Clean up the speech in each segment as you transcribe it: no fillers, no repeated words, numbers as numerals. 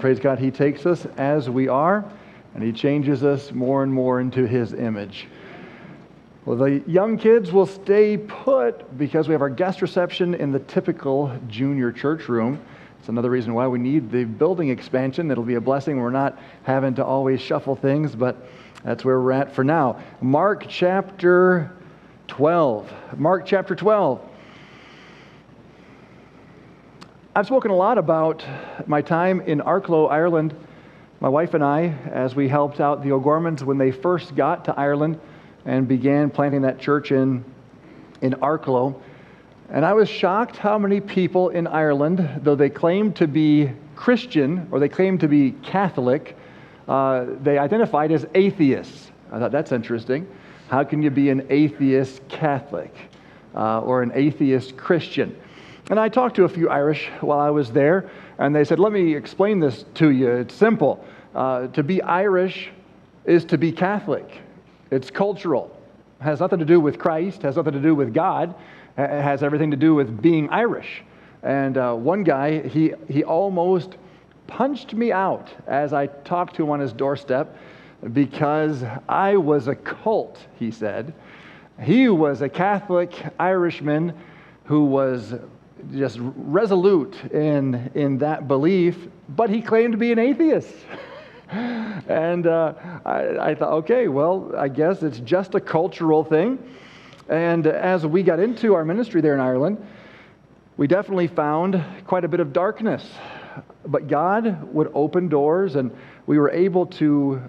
Praise God, He takes us as we are, and He changes us more and more into His image. Well, the young kids will stay put because we have our guest reception in the typical junior church room. It's another reason why we need the building expansion. It'll be a blessing. We're not having to always shuffle things, but that's where we're at for now. Mark chapter 12. Mark chapter 12. I've spoken a lot about my time in Arklow, Ireland. My wife and I, as we helped out the O'Gormans when they first got to Ireland and began planting that church in Arklow. And I was shocked how many people in Ireland, though they claimed to be Christian or they claimed to be Catholic, they identified as atheists. I thought, that's interesting. How can you be an atheist Catholic or an atheist Christian? And I talked to a few Irish while I was there, and they said, let me explain this to you. It's simple. To be Irish is to be Catholic. It's cultural. It has nothing to do with Christ, has nothing to do with God. It has everything to do with being Irish. And one guy, he almost punched me out as I talked to him on his doorstep because I was a cult, he said. He was a Catholic Irishman who was just resolute in that belief, but he claimed to be an atheist. And I thought, okay, well, I guess it's just a cultural thing. And as we got into our ministry there in Ireland, we definitely found quite a bit of darkness. But God would open doors, and we were able to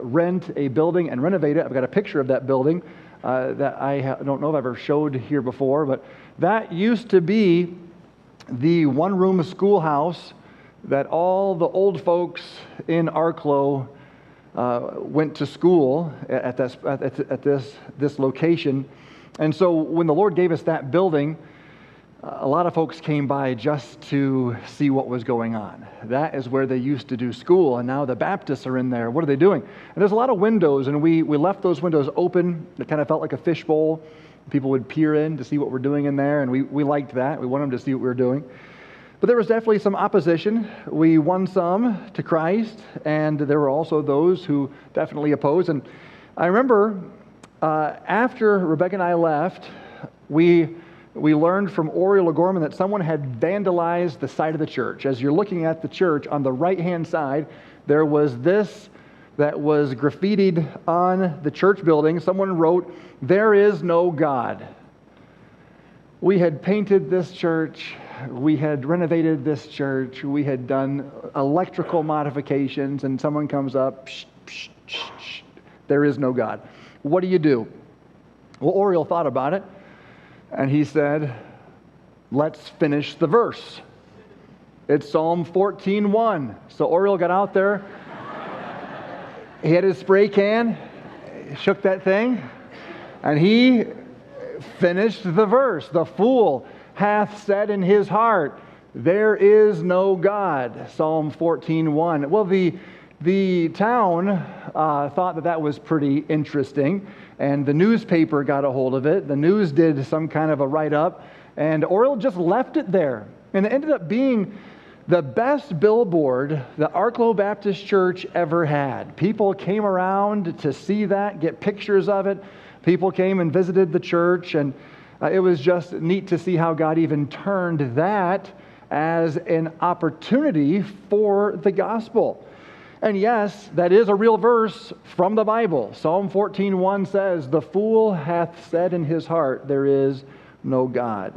rent a building and renovate it. I've got a picture of that building that I don't know if I've ever showed here before, but that used to be the one-room schoolhouse that all the old folks in Arklow went to school at this location. And so when the Lord gave us that building, a lot of folks came by just to see what was going on. That is where they used to do school, and now the Baptists are in there. What are they doing? And there's a lot of windows, and we left those windows open. It kind of felt like a fishbowl. People would peer in to see what we're doing in there, and we liked that. We wanted them to see what we were doing. But there was definitely some opposition. We won some to Christ, and there were also those who definitely opposed. And I remember after Rebecca and I left, we learned from Oriel O'Gorman that someone had vandalized the side of the church. As you're looking at the church, on the right-hand side, there was this that was graffitied on the church building. Someone wrote, "There is no God." We had painted this church. We had renovated this church. We had done electrical modifications, and someone comes up, psh, psh, psh, psh, there is no God. What do you do? Well, Oriel thought about it, and he said, let's finish the verse. It's Psalm 14:1. So Oriel got out there. He had his spray can, shook that thing, and he finished the verse. The fool hath said in his heart, there is no God. Psalm 14:1. Well, the town thought that was pretty interesting, and the newspaper got a hold of it. The news did some kind of a write-up, and Oriel just left it there. And it ended up being the best billboard the Arklow Baptist Church ever had. People came around to see that, get pictures of it. People came and visited the church, and it was just neat to see how God even turned that as an opportunity for the gospel. And yes, that is a real verse from the Bible. Psalm 14:1 says, the fool hath said in his heart, there is no God.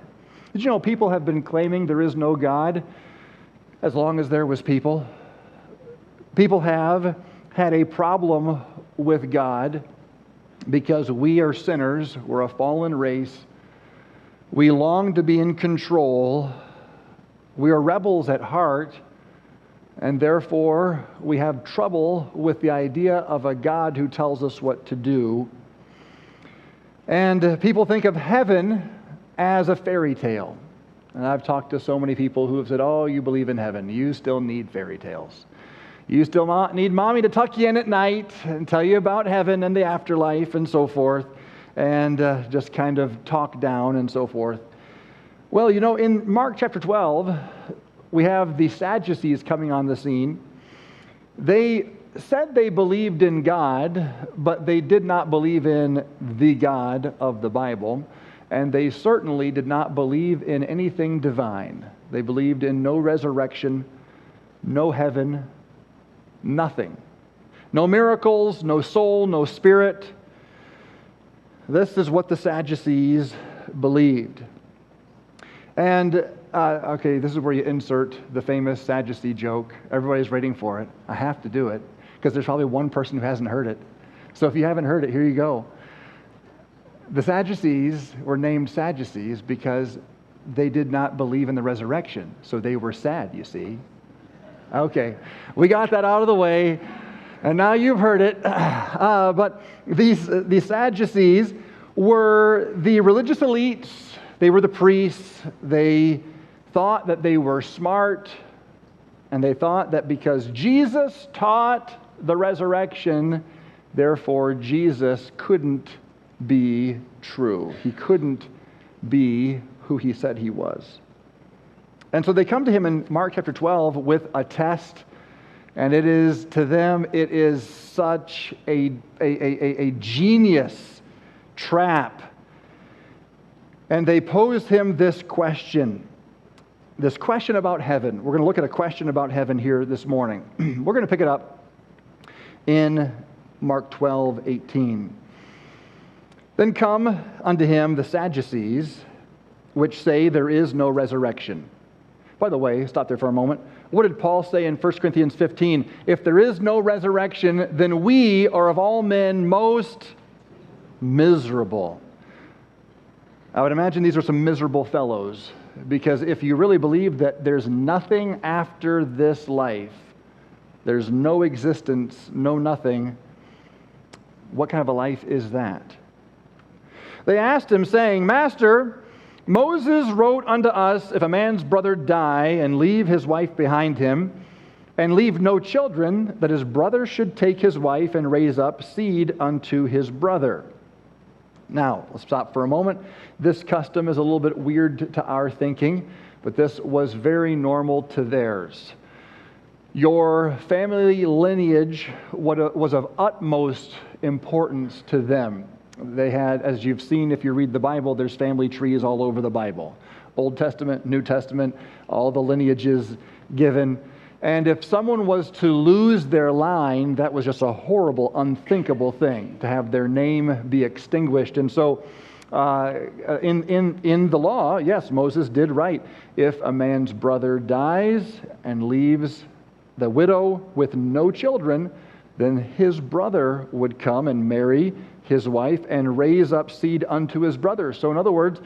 Did you know people have been claiming there is no God as long as there was people? People have had a problem with God because we are sinners. We're a fallen race. We long to be in control. We are rebels at heart. And therefore, we have trouble with the idea of a God who tells us what to do. And people think of heaven as a fairy tale. And I've talked to so many people who have said, oh, you believe in heaven. You still need fairy tales. You still need mommy to tuck you in at night and tell you about heaven and the afterlife and so forth. And just kind of talk down and so forth. Well, you know, in Mark chapter 12, we have the Sadducees coming on the scene. They said they believed in God, but they did not believe in the God of the Bible, and they certainly did not believe in anything divine. They believed in no resurrection, no heaven, nothing. No miracles, no soul, no spirit. This is what the Sadducees believed. And, okay, this is where you insert the famous Sadducee joke. Everybody's waiting for it. I have to do it, because there's probably one person who hasn't heard it. So if you haven't heard it, here you go. The Sadducees were named Sadducees because they did not believe in the resurrection. So they were sad, you see. Okay, we got that out of the way, and now you've heard it. But these Sadducees were the religious elites. They were the priests. They thought that they were smart, and they thought that because Jesus taught the resurrection, therefore Jesus couldn't be true. He couldn't be who he said he was. And so they come to him in Mark chapter 12 with a test, and it is, to them, it is such a genius trap. And they posed him this question about heaven. We're going to look at a question about heaven here this morning. We're going to pick it up in Mark 12:18. Then come unto him the Sadducees, which say there is no resurrection. By the way, stop there for a moment. What did Paul say in 1 Corinthians 15? If there is no resurrection, then we are of all men most miserable. I would imagine these are some miserable fellows, because if you really believe that there's nothing after this life, there's no existence, no nothing, what kind of a life is that? They asked him, saying, Master, Moses wrote unto us, if a man's brother die and leave his wife behind him, and leave no children, that his brother should take his wife and raise up seed unto his brother. Now, let's stop for a moment. This custom is a little bit weird to our thinking, but this was very normal to theirs. Your family lineage was of utmost importance to them. They had, as you've seen if you read the Bible, there's family trees all over the Bible. Old Testament, New Testament, all the lineages given. And if someone was to lose their line, that was just a horrible, unthinkable thing, to have their name be extinguished. And so in the law, yes, Moses did write, if a man's brother dies and leaves the widow with no children, then his brother would come and marry his wife and raise up seed unto his brother. So in other words,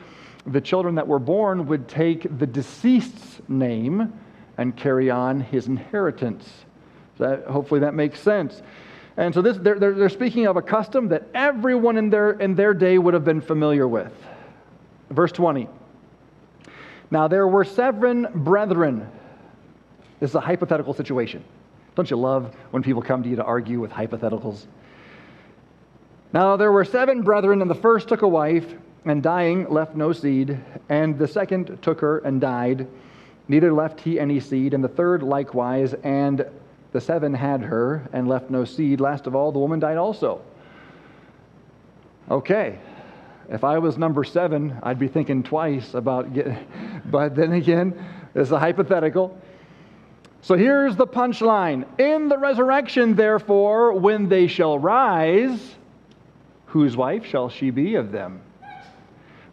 the children that were born would take the deceased's name and carry on his inheritance. Hopefully that makes sense. And so they're speaking of a custom that everyone in their day would have been familiar with. Verse 20. Now there were 7 brethren. This is a hypothetical situation. Don't you love when people come to you to argue with hypotheticals? Now there were 7 brethren, and the first took a wife, and dying left no seed, and the second took her and died, neither left he any seed, and the third likewise, and the 7 had her and left no seed. Last of all, the woman died also. Okay, if I was number 7, I'd be thinking twice about getting, but then again, this is a hypothetical. So here's the punchline. In the resurrection, therefore, when they shall rise, whose wife shall she be of them?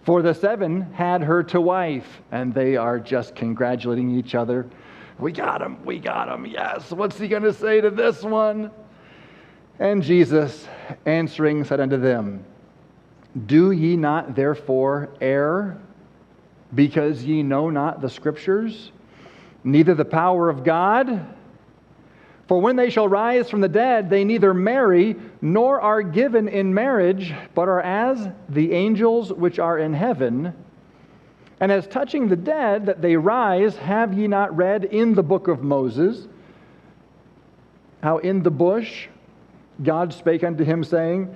For the 7 had her to wife, and they are just congratulating each other. We got him, yes. What's he going to say to this one? And Jesus, answering, said unto them, Do ye not therefore err, because ye know not the Scriptures, neither the power of God? For when they shall rise from the dead, they neither marry, nor are given in marriage, but are as the angels which are in heaven. And as touching the dead, that they rise, have ye not read in the book of Moses, how in the bush God spake unto him, saying,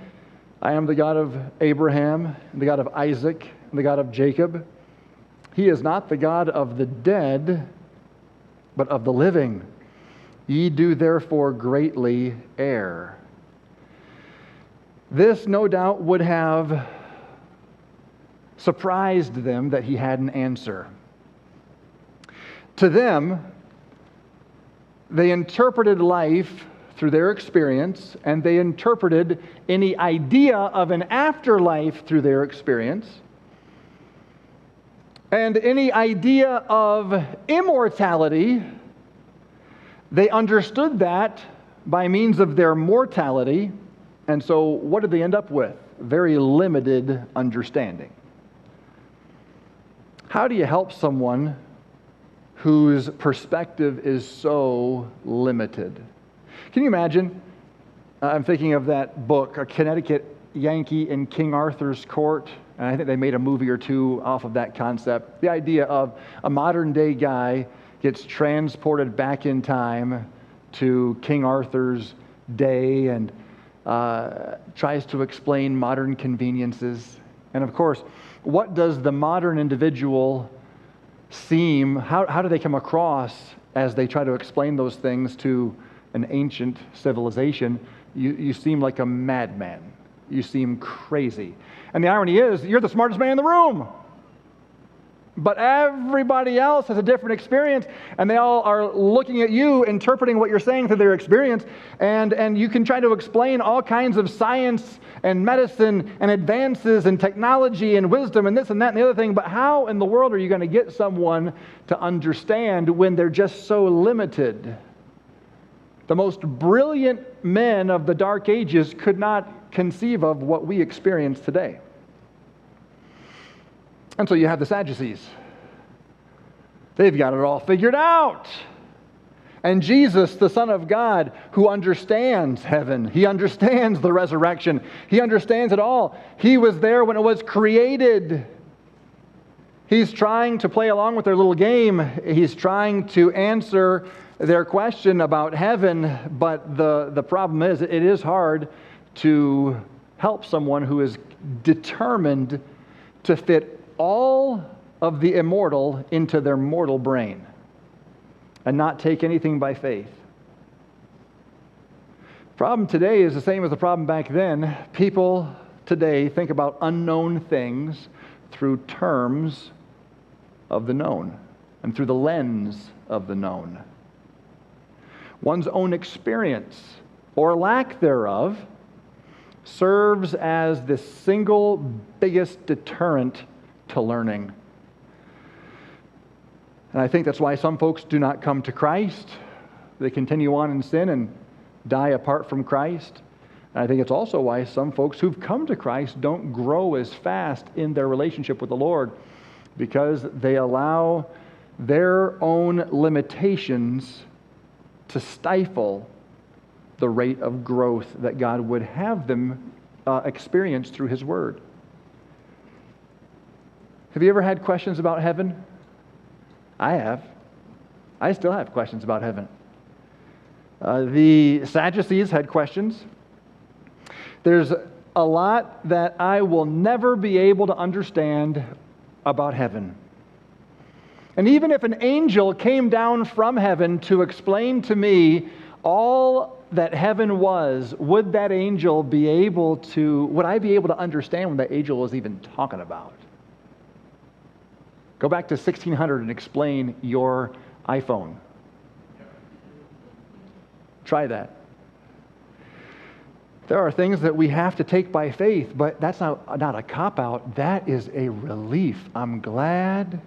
I am the God of Abraham, and the God of Isaac, and the God of Jacob. He is not the God of the dead, but of the living. Ye do therefore greatly err." This, no doubt, would have surprised them that he had an answer. To them, they interpreted life through their experience, and they interpreted any idea of an afterlife through their experience. And any idea of immortality, they understood that by means of their mortality. And so what did they end up with? Very limited understanding. How do you help someone whose perspective is so limited? Can you imagine? I'm thinking of that book, A Connecticut Yankee in King Arthur's Court. And I think they made a movie or two off of that concept. The idea of a modern day guy gets transported back in time to King Arthur's day and tries to explain modern conveniences. And of course, what does the modern individual seem, how do they come across as they try to explain those things to an ancient civilization? You seem like a madman. You seem crazy. And the irony is, you're the smartest man in the room. But everybody else has a different experience, and they all are looking at you, interpreting what you're saying through their experience, and you can try to explain all kinds of science and medicine and advances and technology and wisdom and this and that and the other thing, but how in the world are you going to get someone to understand when they're just so limited? The most brilliant men of the Dark Ages could not conceive of what we experience today. And so you have the Sadducees. They've got it all figured out. And Jesus, the Son of God, who understands heaven, he understands the resurrection, he understands it all. He was there when it was created. He's trying to play along with their little game. He's trying to answer their question about heaven, but the problem is, it is hard to help someone who is determined to fit all of the immortal into their mortal brain and not take anything by faith. The problem today is the same as the problem back then. People today think about unknown things through terms of the known and through the lens of the known. One's own experience or lack thereof serves as the single biggest deterrent to learning. And I think that's why some folks do not come to Christ. They continue on in sin and die apart from Christ. And I think it's also why some folks who've come to Christ don't grow as fast in their relationship with the Lord, because they allow their own limitations to stifle the rate of growth that God would have them experience through His Word. Have you ever had questions about heaven? I have. I still have questions about heaven. The Sadducees had questions. There's a lot that I will never be able to understand about heaven. And even if an angel came down from heaven to explain to me all that heaven was, would that angel be able to, would I be able to understand what that angel was even talking about? Go back to 1600 and explain your iPhone. Try that. There are things that we have to take by faith, but that's not a cop-out. That is a relief. I'm glad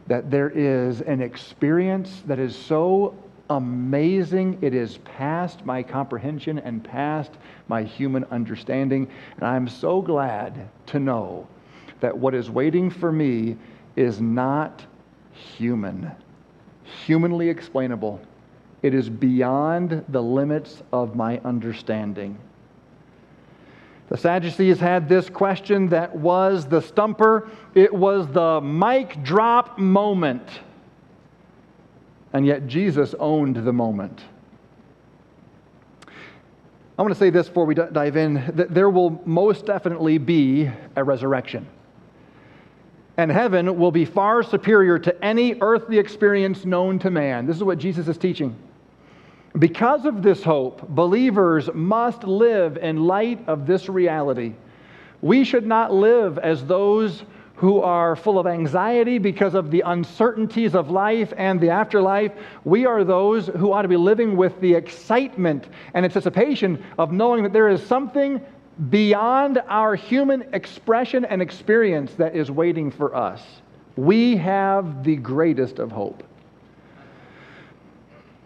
that there is an experience that is so amazing. It is past my comprehension and past my human understanding. And I'm so glad to know that what is waiting for me is not humanly explainable. It is beyond the limits of my understanding. The Sadducees had this question that was the stumper. It was the mic drop moment. And yet Jesus owned the moment. I want to say this before we dive in, that there will most definitely be a resurrection. And heaven will be far superior to any earthly experience known to man. This is what Jesus is teaching. Because of this hope, believers must live in light of this reality. We should not live as those who are full of anxiety because of the uncertainties of life and the afterlife. We are those who ought to be living with the excitement and anticipation of knowing that there is something beyond our human expression and experience that is waiting for us. We have the greatest of hope.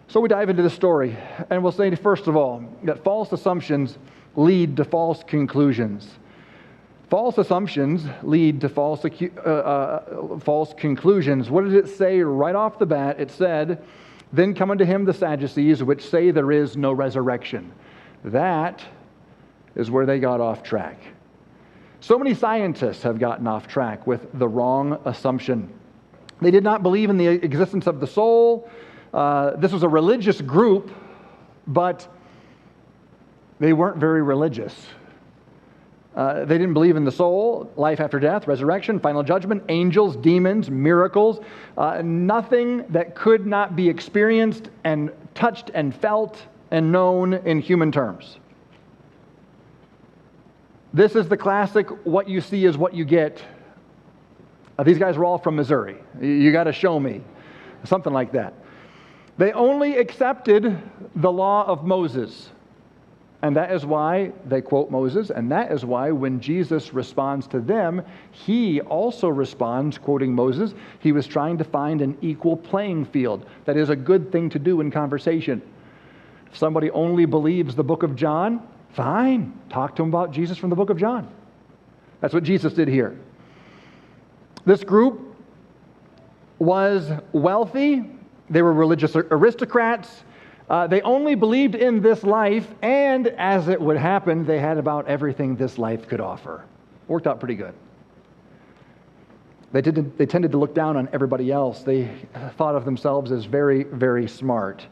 So we dive into the story, and we'll say, first of all, that false assumptions lead to false conclusions. False assumptions lead to false conclusions. What did it say right off the bat? It said, "Then come unto him the Sadducees, which say there is no resurrection." That is where they got off track. So many scientists have gotten off track with the wrong assumption. They did not believe in the existence of the soul. This was a religious group, but they weren't very religious. They didn't believe in the soul, life after death, resurrection, final judgment, angels, demons, miracles, nothing that could not be experienced and touched and felt and known in human terms. This is the classic, what you see is what you get. These guys were all from Missouri. You got to show me. Something like that. They only accepted the law of Moses. And that is why they quote Moses, and that is why when Jesus responds to them, he also responds quoting Moses. He was trying to find an equal playing field. That is a good thing to do in conversation. If somebody only believes the book of John, fine. Talk to them about Jesus from the book of John. That's what Jesus did here. This group was wealthy. They were religious aristocrats. They only believed in this life, and as it would happen, they had about everything this life could offer. Worked out pretty good. They tended to look down on everybody else. They thought of themselves as very, very smart.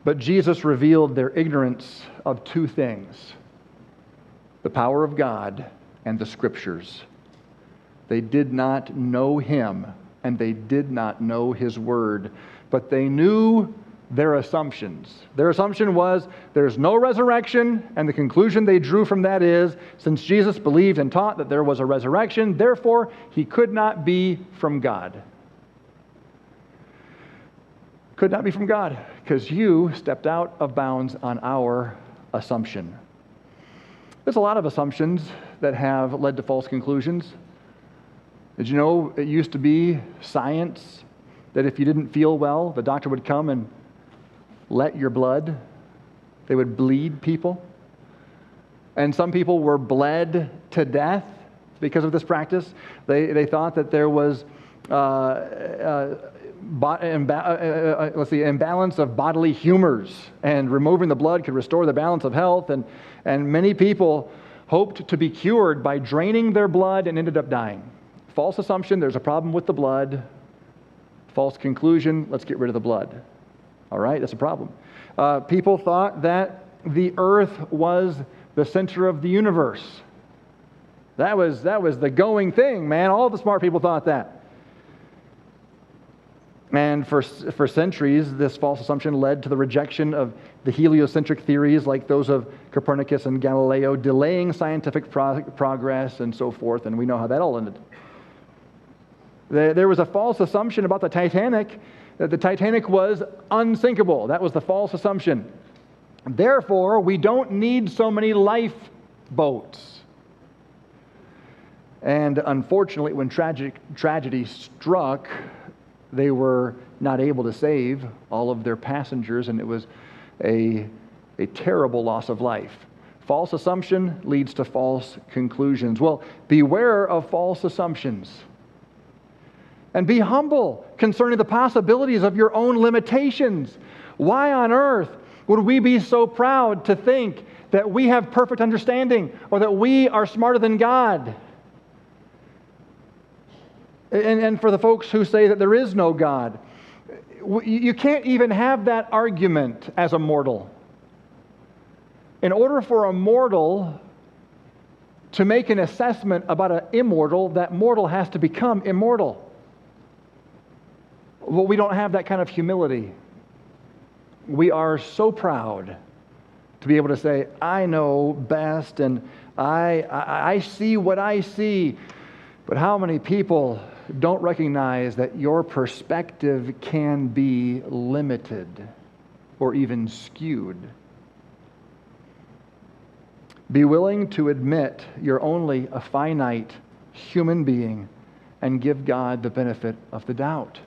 But Jesus revealed their ignorance of two things: the power of God and the Scriptures. They did not know Him, and they did not know His Word, but they knew their assumptions. Their assumption was there's no resurrection, and the conclusion they drew from that is, since Jesus believed and taught that there was a resurrection, therefore He could not be from God. Could not be from God, because you stepped out of bounds on our assumption. There's a lot of assumptions that have led to false conclusions. Did you know it used to be science that if you didn't feel well, the doctor would come and let your blood? They would bleed people. And some people were bled to death because of this practice. They thought that there was imbalance of bodily humors, and removing the blood could restore the balance of health. And many people hoped to be cured by draining their blood and ended up dying. False assumption, there's a problem with the blood. False conclusion, let's get rid of the blood. All right, that's a problem. People thought that the earth was the center of the universe. That was the going thing, man. All the smart people thought that. And for centuries, this false assumption led to the rejection of the heliocentric theories like those of Copernicus and Galileo, delaying scientific progress and so forth, and we know how that all ended. There was a false assumption about the Titanic, that the Titanic was unsinkable. That was the false assumption. Therefore, we don't need so many lifeboats. And unfortunately, when tragedy struck, they were not able to save all of their passengers, and it was a terrible loss of life. False assumption leads to false conclusions. Well, beware of false assumptions. And be humble concerning the possibilities of your own limitations. Why on earth would we be so proud to think that we have perfect understanding or that we are smarter than God? And for the folks who say that there is no God, you can't even have that argument as a mortal. In order for a mortal to make an assessment about an immortal, that mortal has to become immortal. Well, we don't have that kind of humility. We are so proud to be able to say, I know best, and I see what I see. But how many people don't recognize that your perspective can be limited or even skewed? Be willing to admit you're only a finite human being and give God the benefit of the doubt.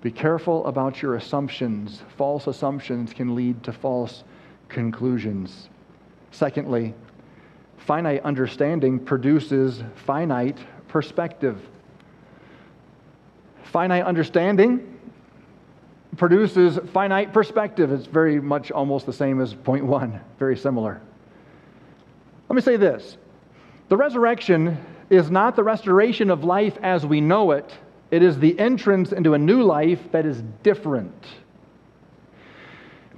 Be careful about your assumptions. False assumptions can lead to false conclusions. Secondly, finite understanding produces finite perspective. Finite understanding produces finite perspective. It's very much almost the same as point one, very similar. Let me say this. The resurrection is not the restoration of life as we know it. It is the entrance into a new life that is different.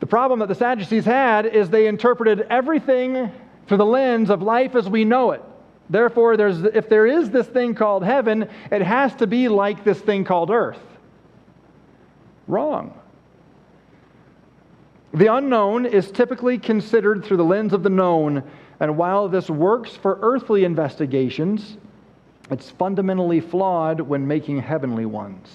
The problem that the Sadducees had is they interpreted everything through the lens of life as we know it. Therefore, if there is this thing called heaven, it has to be like this thing called earth. Wrong. The unknown is typically considered through the lens of the known, and while this works for earthly investigations, it's fundamentally flawed when making heavenly ones.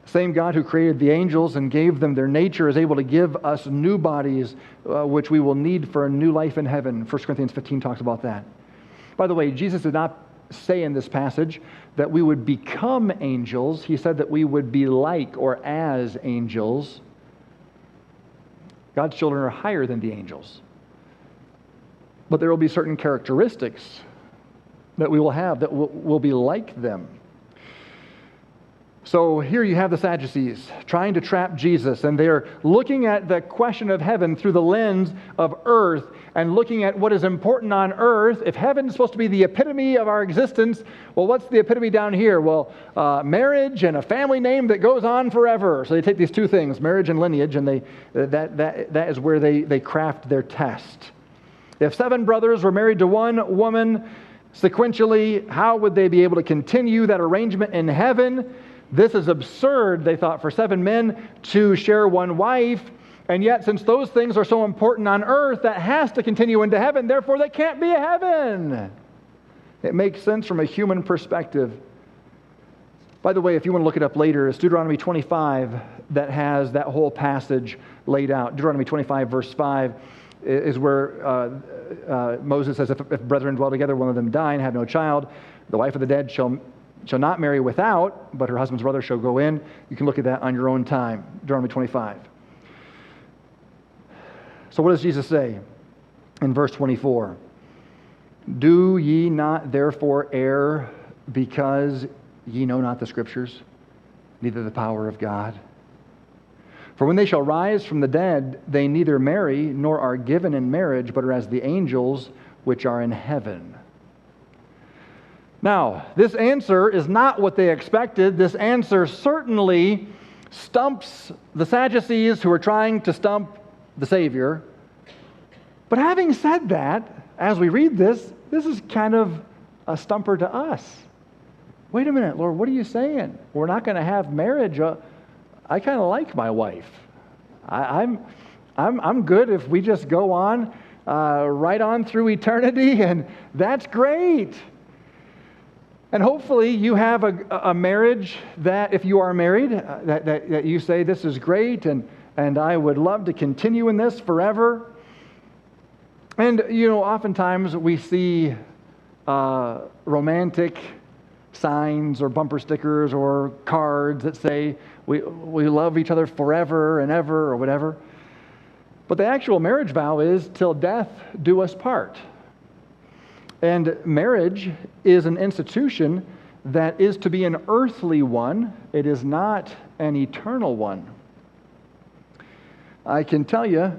Same God who created the angels and gave them their nature is able to give us new bodies, which we will need for a new life in heaven. 1 Corinthians 15 talks about that. By the way, Jesus did not say in this passage that we would become angels. He said that we would be like or as angels. God's children are higher than the angels. But there will be certain characteristics that we will have that will be like them. So here you have the Sadducees trying to trap Jesus, and they're looking at the question of heaven through the lens of earth and looking at what is important on earth. If heaven is supposed to be the epitome of our existence, well, what's the epitome down here? Well, marriage and a family name that goes on forever. So they take these two things, marriage and lineage, and that is where they craft their test. If 7 brothers were married to one woman sequentially, how would they be able to continue that arrangement in heaven? This is absurd, they thought, for 7 men to share one wife. And yet, since those things are so important on earth, that has to continue into heaven. Therefore, that can't be a heaven. It makes sense from a human perspective. By the way, if you want to look it up later, it's Deuteronomy 25 that has that whole passage laid out. Deuteronomy 25, verse 5 is where Moses says, if brethren dwell together, one of them die and have no child, the wife of the dead shall not marry without, but her husband's brother shall go in. You can look at that on your own time. Deuteronomy 25. So what does Jesus say in verse 24? Do ye not therefore err because ye know not the Scriptures, neither the power of God? For when they shall rise from the dead, they neither marry nor are given in marriage, but are as the angels which are in heaven. Now, this answer is not what they expected. This answer certainly stumps the Sadducees who are trying to stump the Savior. But having said that, as we read this is kind of a stumper to us. Wait a minute, Lord, what are you saying? We're not going to have marriage. I kind of like my wife. I'm good if we just go on right on through eternity, and that's great. And hopefully you have a marriage that, if you are married, that you say, this is great, and I would love to continue in this forever. And, oftentimes we see romantic signs or bumper stickers or cards that say, we love each other forever and ever or whatever. But the actual marriage vow is, till death do us part. And marriage is an institution that is to be an earthly one. It is not an eternal one. I can tell you,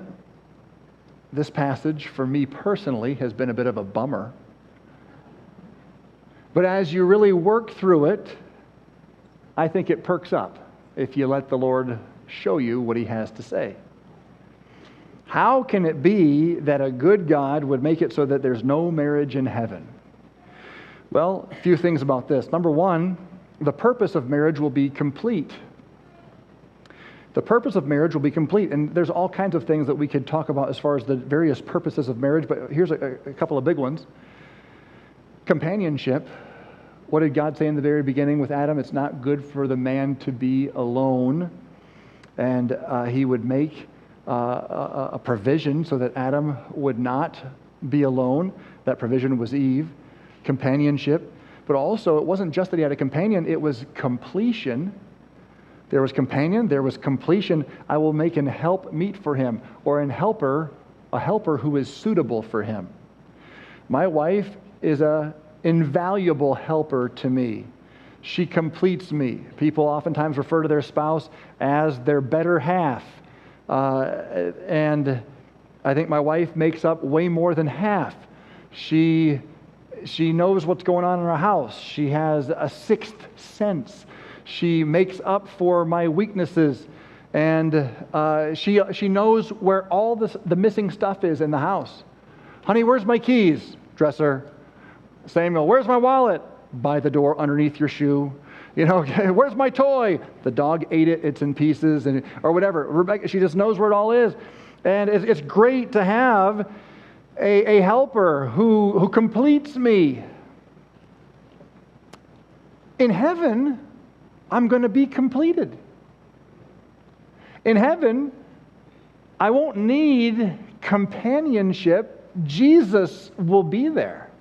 this passage for me personally has been a bit of a bummer. But as you really work through it, I think it perks up if you let the Lord show you what He has to say. How can it be that a good God would make it so that there's no marriage in heaven? Well, a few things about this. Number one, the purpose of marriage will be complete. The purpose of marriage will be complete. And there's all kinds of things that we could talk about as far as the various purposes of marriage, but here's a couple of big ones. Companionship. What did God say in the very beginning with Adam? It's not good for the man to be alone. And he would make a provision so that Adam would not be alone. That provision was Eve. Companionship. But also, it wasn't just that he had a companion, it was completion. There was companion, there was completion. I will make an help meet for him, or a helper who is suitable for him. My wife is an invaluable helper to me. She completes me. People oftentimes refer to their spouse as their better half. And I think my wife makes up way more than half. She knows what's going on in our house. She has a sixth sense. She makes up for my weaknesses, and she knows where all the missing stuff is in the house. Honey, where's my keys? Dresser. Samuel, where's my wallet? By the door underneath your shoe. You know, where's my toy? The dog ate it. It's in pieces, or whatever. Rebecca, she just knows where it all is, and it's great to have a helper who completes me. In heaven, I'm going to be completed. In heaven, I won't need companionship. Jesus will be there.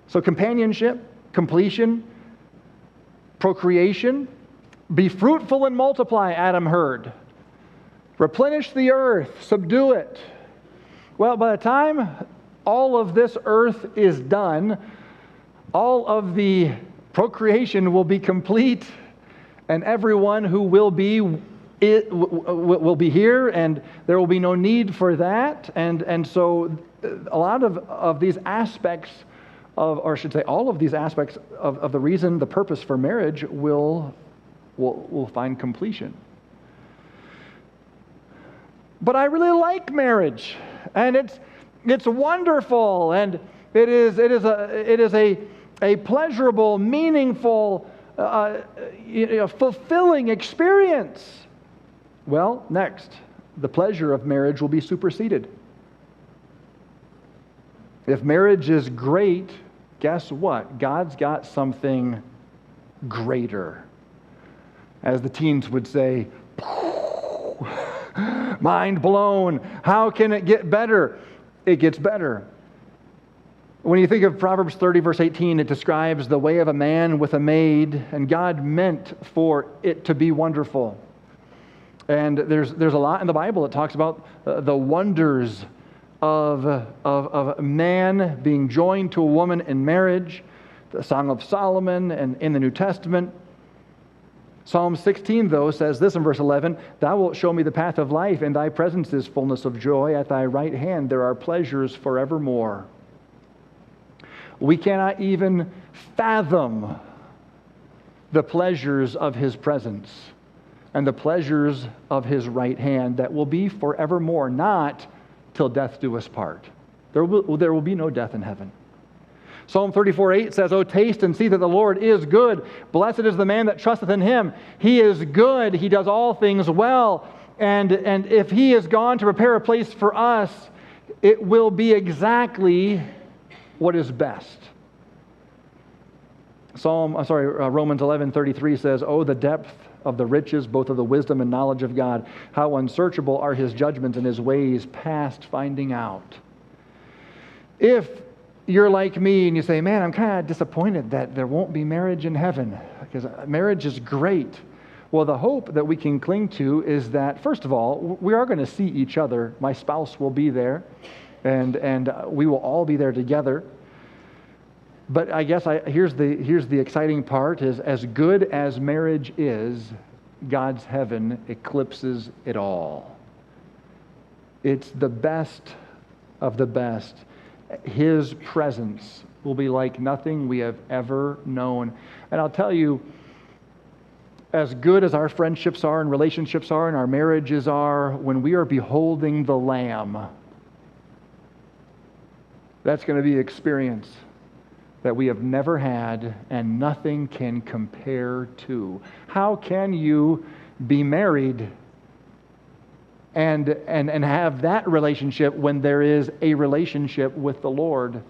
So companionship, completion, procreation, be fruitful and multiply, Adam heard. Replenish the earth, subdue it. Well, by the time all of this earth is done, all of the procreation will be complete, and everyone who will be here, and there will be no need for that. And so a lot of these aspects or I should say all of these aspects of the reason, the purpose for marriage will find completion. But I really like marriage, and it's wonderful, and it is a pleasurable, meaningful, fulfilling experience. Well, next, the pleasure of marriage will be superseded. If marriage is great, guess what? God's got something greater. As the teens would say, mind blown. How can it get better? It gets better. When you think of Proverbs 30, verse 18, it describes the way of a man with a maid, and God meant for it to be wonderful. And there's a lot in the Bible that talks about the wonders of a man being joined to a woman in marriage, the Song of Solomon, and in the New Testament. Psalm 16, though, says this in verse 11, "Thou wilt show me the path of life, in thy presence is fullness of joy. At thy right hand there are pleasures forevermore." We cannot even fathom the pleasures of His presence and the pleasures of His right hand that will be forevermore, not till death do us part. There will be no death in heaven. Psalm 34:8 says, "O taste and see that the Lord is good. Blessed is the man that trusteth in Him. He is good. He does all things well. And if He is gone to prepare a place for us, it will be exactly what is best." Romans 11:33 says, "Oh, the depth of the riches, both of the wisdom and knowledge of God. How unsearchable are His judgments and His ways past finding out." If you're like me and you say, "Man, I'm kind of disappointed that there won't be marriage in heaven, because marriage is great." Well, the hope that we can cling to is that, first of all, we are going to see each other. My spouse will be there, and we will all be there together. But I guess here's the exciting part: is as good as marriage is, God's heaven eclipses it all. It's the best of the best. His presence will be like nothing we have ever known. And I'll tell you, as good as our friendships are and relationships are and our marriages are, when we are beholding the Lamb, that's going to be an experience that we have never had and nothing can compare to. How can you be married and have that relationship when there is a relationship with the Lord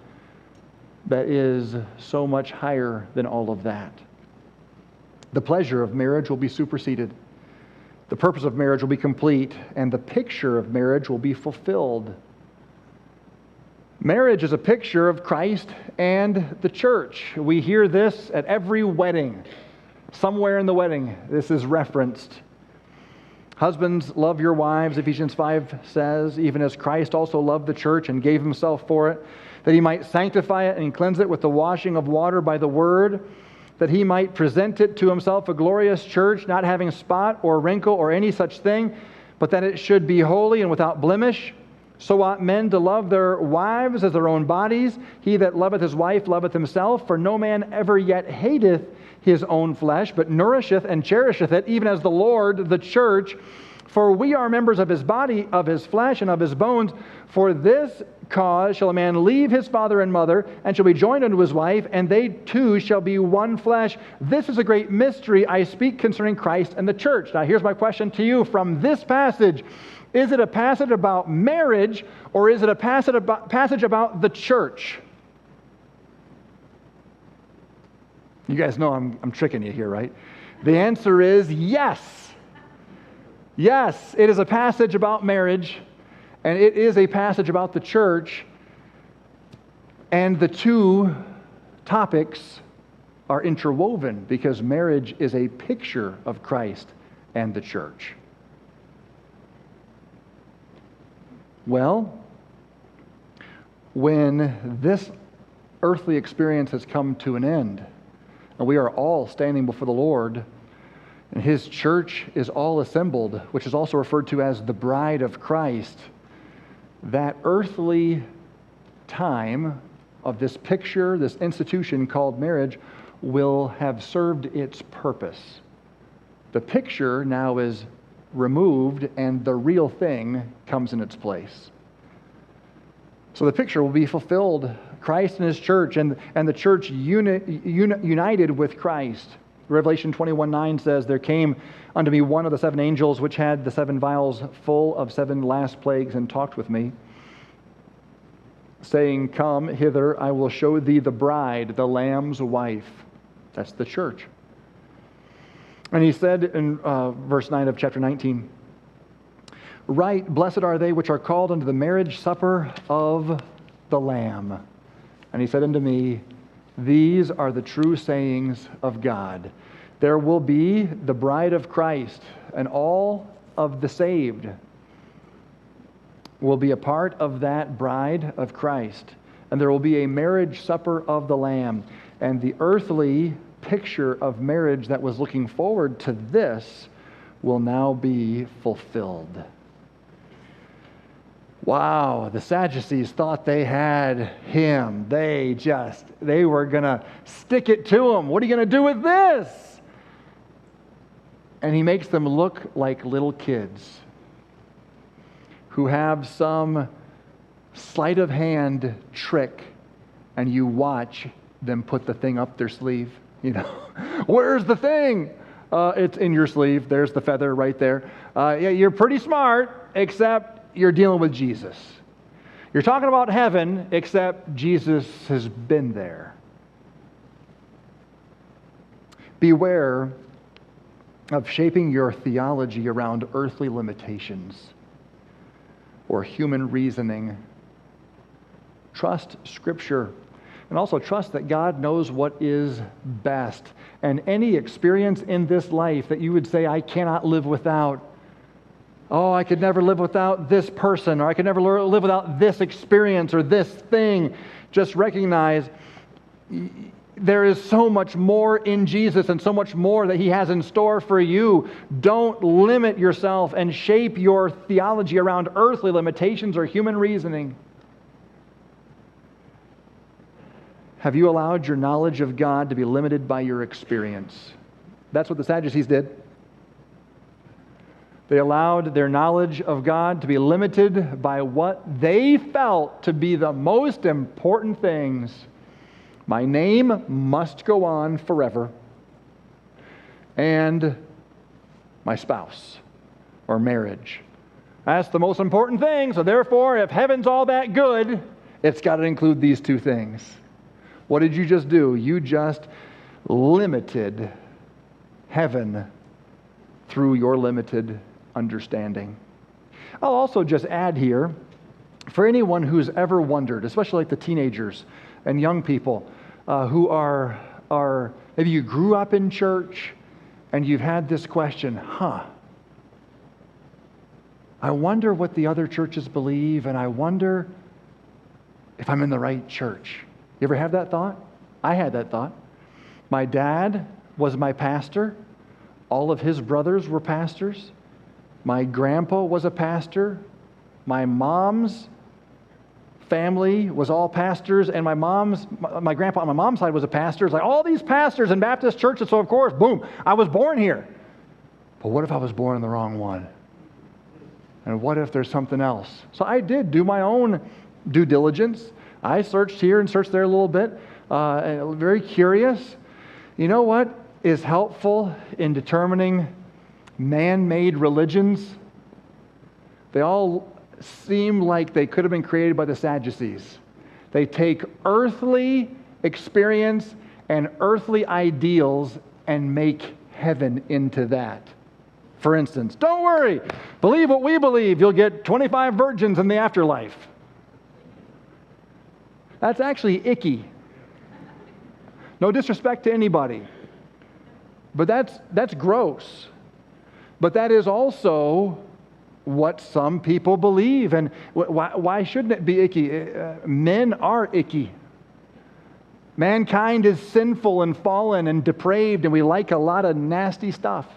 that is so much higher than all of that? The pleasure of marriage will be superseded. The purpose of marriage will be complete, and the picture of marriage will be fulfilled. Marriage is a picture of Christ and the church. We hear this at every wedding. Somewhere in the wedding, this is referenced. Husbands, love your wives, Ephesians 5 says, even as Christ also loved the church and gave himself for it, that he might sanctify it and cleanse it with the washing of water by the word, that he might present it to himself a glorious church, not having spot or wrinkle or any such thing, but that it should be holy and without blemish. So ought men to love their wives as their own bodies. He that loveth his wife loveth himself, for no man ever yet hateth his own flesh, but nourisheth and cherisheth it, even as the Lord the church. For we are members of his body, of his flesh, and of his bones. For this cause shall a man leave his father and mother, and shall be joined unto his wife, and they two shall be one flesh. This is a great mystery. I speak concerning Christ and the church. Now here's my question to you from this passage. Is it a passage about marriage, or is it a passage about the church? You guys know I'm tricking you here, right? The answer is yes. Yes, it is a passage about marriage, and it is a passage about the church, and the two topics are interwoven because marriage is a picture of Christ and the church. Well, when this earthly experience has come to an end, and we are all standing before the Lord, and his church is all assembled, which is also referred to as the bride of Christ, that earthly time of this picture, this institution called marriage, will have served its purpose. The picture now is removed and the real thing comes in its place. So the picture will be fulfilled, Christ and his church, and the church united with Christ. Revelation 21:9 says, there came unto me one of the seven angels which had the seven vials full of seven last plagues, and talked with me, saying, come hither, I will show thee the bride, the Lamb's wife. That's the church. And he said in verse 9 of chapter 19, right, blessed are they which are called unto the marriage supper of the Lamb. And he said unto me, these are the true sayings of God. There will be the bride of Christ, and all of the saved will be a part of that bride of Christ. And there will be a marriage supper of the Lamb. And the earthly picture of marriage that was looking forward to this will now be fulfilled. Wow, the Sadducees thought they had him. They were going to stick it to him. What are you going to do with this? And he makes them look like little kids who have some sleight of hand trick, and you watch them put the thing up their sleeve. You know, where's the thing? It's in your sleeve. There's the feather right there. Yeah, you're pretty smart, except you're dealing with Jesus. You're talking about heaven, except Jesus has been there. Beware of shaping your theology around earthly limitations or human reasoning. Trust Scripture. And also trust that God knows what is best. And any experience in this life that you would say, I cannot live without. Oh, I could never live without this person, or I could never live without this experience or this thing. Just recognize there is so much more in Jesus and so much more that he has in store for you. Don't limit yourself and shape your theology around earthly limitations or human reasoning. Have you allowed your knowledge of God to be limited by your experience? That's what the Sadducees did. They allowed their knowledge of God to be limited by what they felt to be the most important things. My name must go on forever, and my spouse or marriage. That's the most important thing, so therefore, if heaven's all that good, it's got to include these two things. What did you just do? You just limited heaven through your limited understanding. I'll also just add here, for anyone who's ever wondered, especially like the teenagers and young people who are maybe you grew up in church and you've had this question, I wonder what the other churches believe, and I wonder if I'm in the right church. You ever have that thought? I had that thought. My dad was my pastor. All of his brothers were pastors. My grandpa was a pastor. My mom's family was all pastors, and my grandpa on my mom's side was a pastor. It's like all these pastors in Baptist churches, so of course, boom, I was born here. But what if I was born in the wrong one? And what if there's something else? So I did do my own due diligence. I searched here and searched there a little bit, and very curious. You know what is helpful in determining man-made religions? They all seem like they could have been created by the Sadducees. They take earthly experience and earthly ideals and make heaven into that. For instance, don't worry, believe what we believe, you'll get 25 virgins in the afterlife. That's actually icky. No disrespect to anybody. But that's gross. But that is also what some people believe. And why shouldn't it be icky? Men are icky. Mankind is sinful and fallen and depraved, and we like a lot of nasty stuff.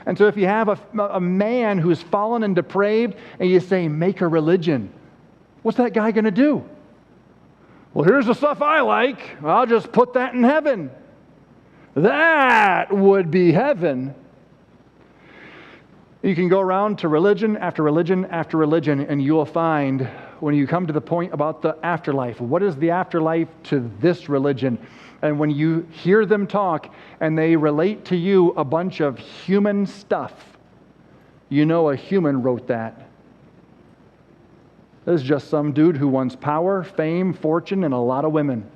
And so if you have a man who's fallen and depraved, and you say, make a religion, what's that guy going to do? Well, here's the stuff I like. I'll just put that in heaven. That would be heaven. You can go around to religion after religion after religion, and you will find when you come to the point about the afterlife, what is the afterlife to this religion? And when you hear them talk and they relate to you a bunch of human stuff, you know a human wrote that. This is just some dude who wants power, fame, fortune, and a lot of women.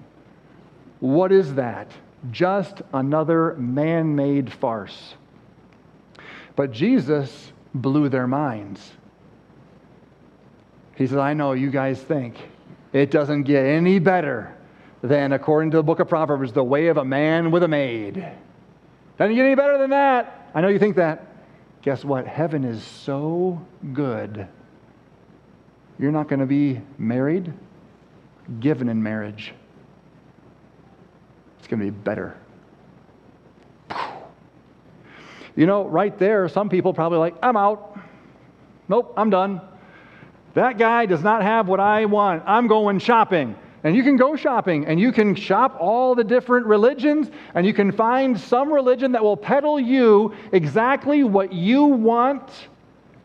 What is that? Just another man-made farce. But Jesus blew their minds. He said, I know you guys think it doesn't get any better than, according to the book of Proverbs, the way of a man with a maid. Doesn't get any better than that. I know you think that. Guess what? Heaven is so good. You're not going to be married, given in marriage. It's going to be better. You know, right there, some people probably like, I'm out. Nope, I'm done. That guy does not have what I want. I'm going shopping. And you can go shopping, and you can shop all the different religions, and you can find some religion that will peddle you exactly what you want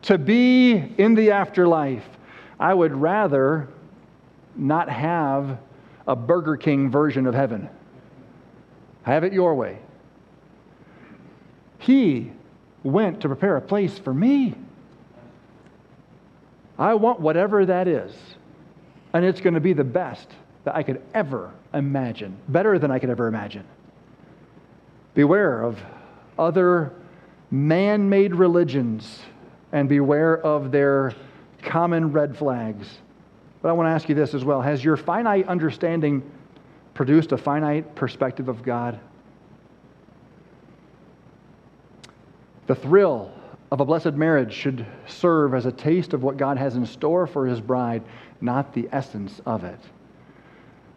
to be in the afterlife. I would rather not have a Burger King version of heaven. Have it your way. He went to prepare a place for me. I want whatever that is. And it's going to be the best that I could ever imagine. Better than I could ever imagine. Beware of other man-made religions and beware of their common red flags. But I want to ask you this as well. Has your finite understanding produced a finite perspective of God? The thrill of a blessed marriage should serve as a taste of what God has in store for His bride, not the essence of it.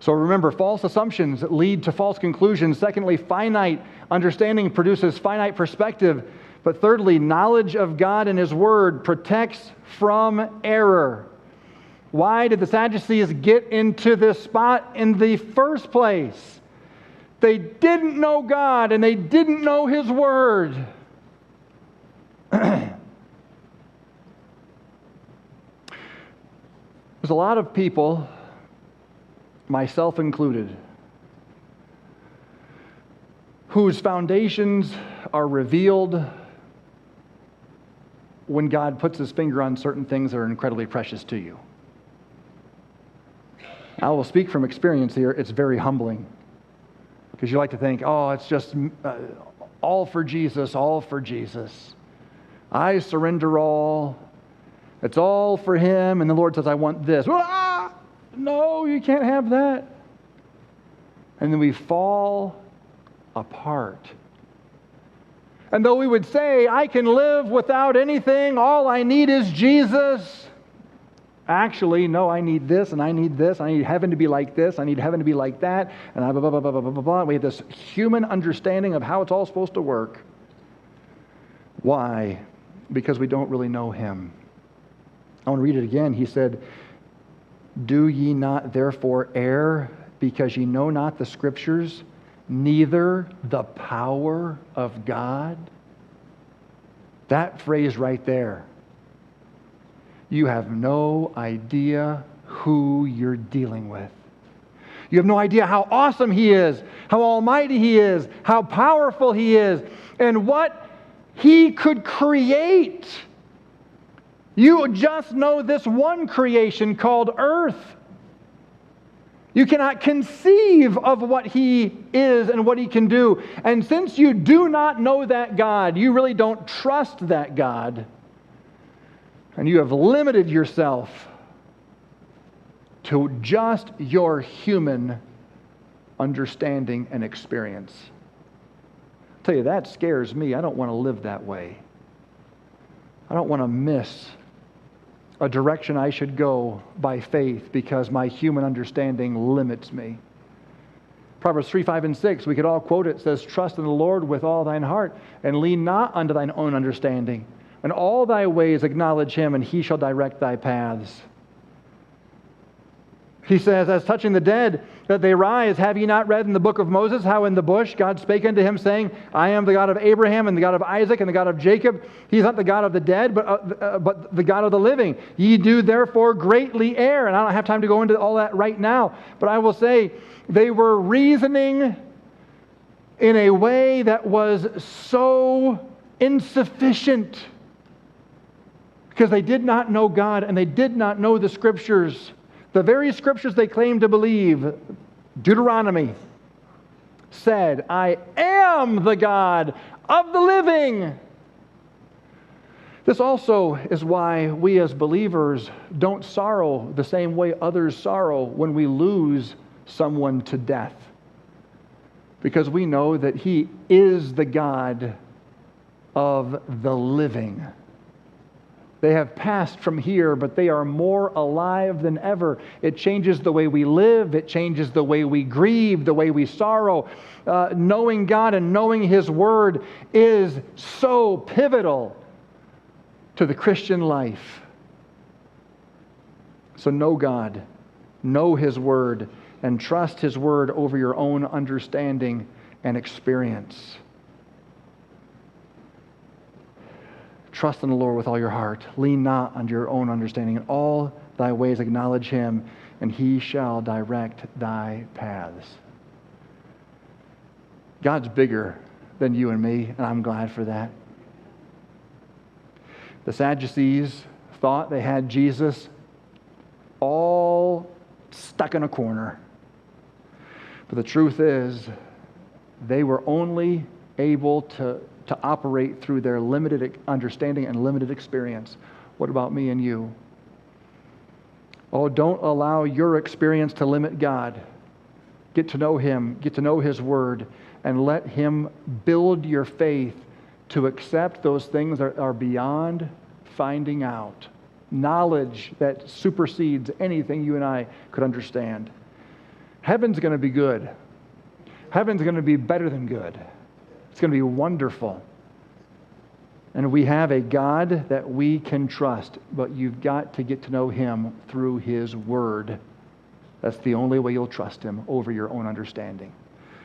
So remember, false assumptions lead to false conclusions. Secondly, finite understanding produces finite perspective. But thirdly, knowledge of God and His Word protects from error. Why did the Sadducees get into this spot in the first place? They didn't know God and they didn't know His Word. There's a lot of people, myself included, whose foundations are revealed when God puts His finger on certain things that are incredibly precious to you. I will speak from experience here. It's very humbling. Because you like to think, oh, it's just all for Jesus, all for Jesus. I surrender all. It's all for Him. And the Lord says, I want this. No, you can't have that. And then we fall apart. And though we would say, I can live without anything, all I need is Jesus. Actually, no, I need this and I need this. I need heaven to be like this. I need heaven to be like that. And blah, blah, blah, blah, blah, blah, blah. We have this human understanding of how it's all supposed to work. Why? Because we don't really know Him. I want to read it again. He said, do ye not therefore err, because ye know not the Scriptures, neither the power of God? That phrase right there. You have no idea who you're dealing with. You have no idea how awesome He is, how almighty He is, how powerful He is, and what He could create. You just know this one creation called earth. You cannot conceive of what He is and what He can do. And since you do not know that God, you really don't trust that God, and you have limited yourself to just your human understanding and experience. I'll tell you, that scares me. I don't want to live that way. I don't want to miss a direction I should go by faith because my human understanding limits me. Proverbs 3, 5, and 6, we could all quote it. It says, trust in the Lord with all thine heart, and lean not unto thine own understanding. In all thy ways acknowledge Him, and He shall direct thy paths. He says, as touching the dead, that they rise, have ye not read in the book of Moses, how in the bush God spake unto him, saying, I am the God of Abraham, and the God of Isaac, and the God of Jacob. He's not the God of the dead, but the God of the living. Ye do therefore greatly err. And I don't have time to go into all that right now, but I will say, they were reasoning in a way that was so insufficient, because they did not know God and they did not know the Scriptures. The very Scriptures they claimed to believe, Deuteronomy, said, I am the God of the living. This also is why we as believers don't sorrow the same way others sorrow when we lose someone to death. Because we know that He is the God of the living. They have passed from here, but they are more alive than ever. It changes the way we live. It changes the way we grieve, the way we sorrow. Knowing God and knowing His Word is so pivotal to the Christian life. So know God, know His Word, and trust His Word over your own understanding and experience. Trust in the Lord with all your heart. Lean not unto your own understanding. In all thy ways acknowledge Him, and He shall direct thy paths. God's bigger than you and me, and I'm glad for that. The Sadducees thought they had Jesus all stuck in a corner. But the truth is, they were only able to operate through their limited understanding and limited experience. What about me and you? Oh, don't allow your experience to limit God. Get to know Him, get to know His Word, and let Him build your faith to accept those things that are beyond finding out. Knowledge that supersedes anything you and I could understand. Heaven's going to be good. Heaven's going to be better than good. It's going to be wonderful. And we have a God that we can trust, but you've got to get to know Him through His Word. That's the only way you'll trust Him over your own understanding.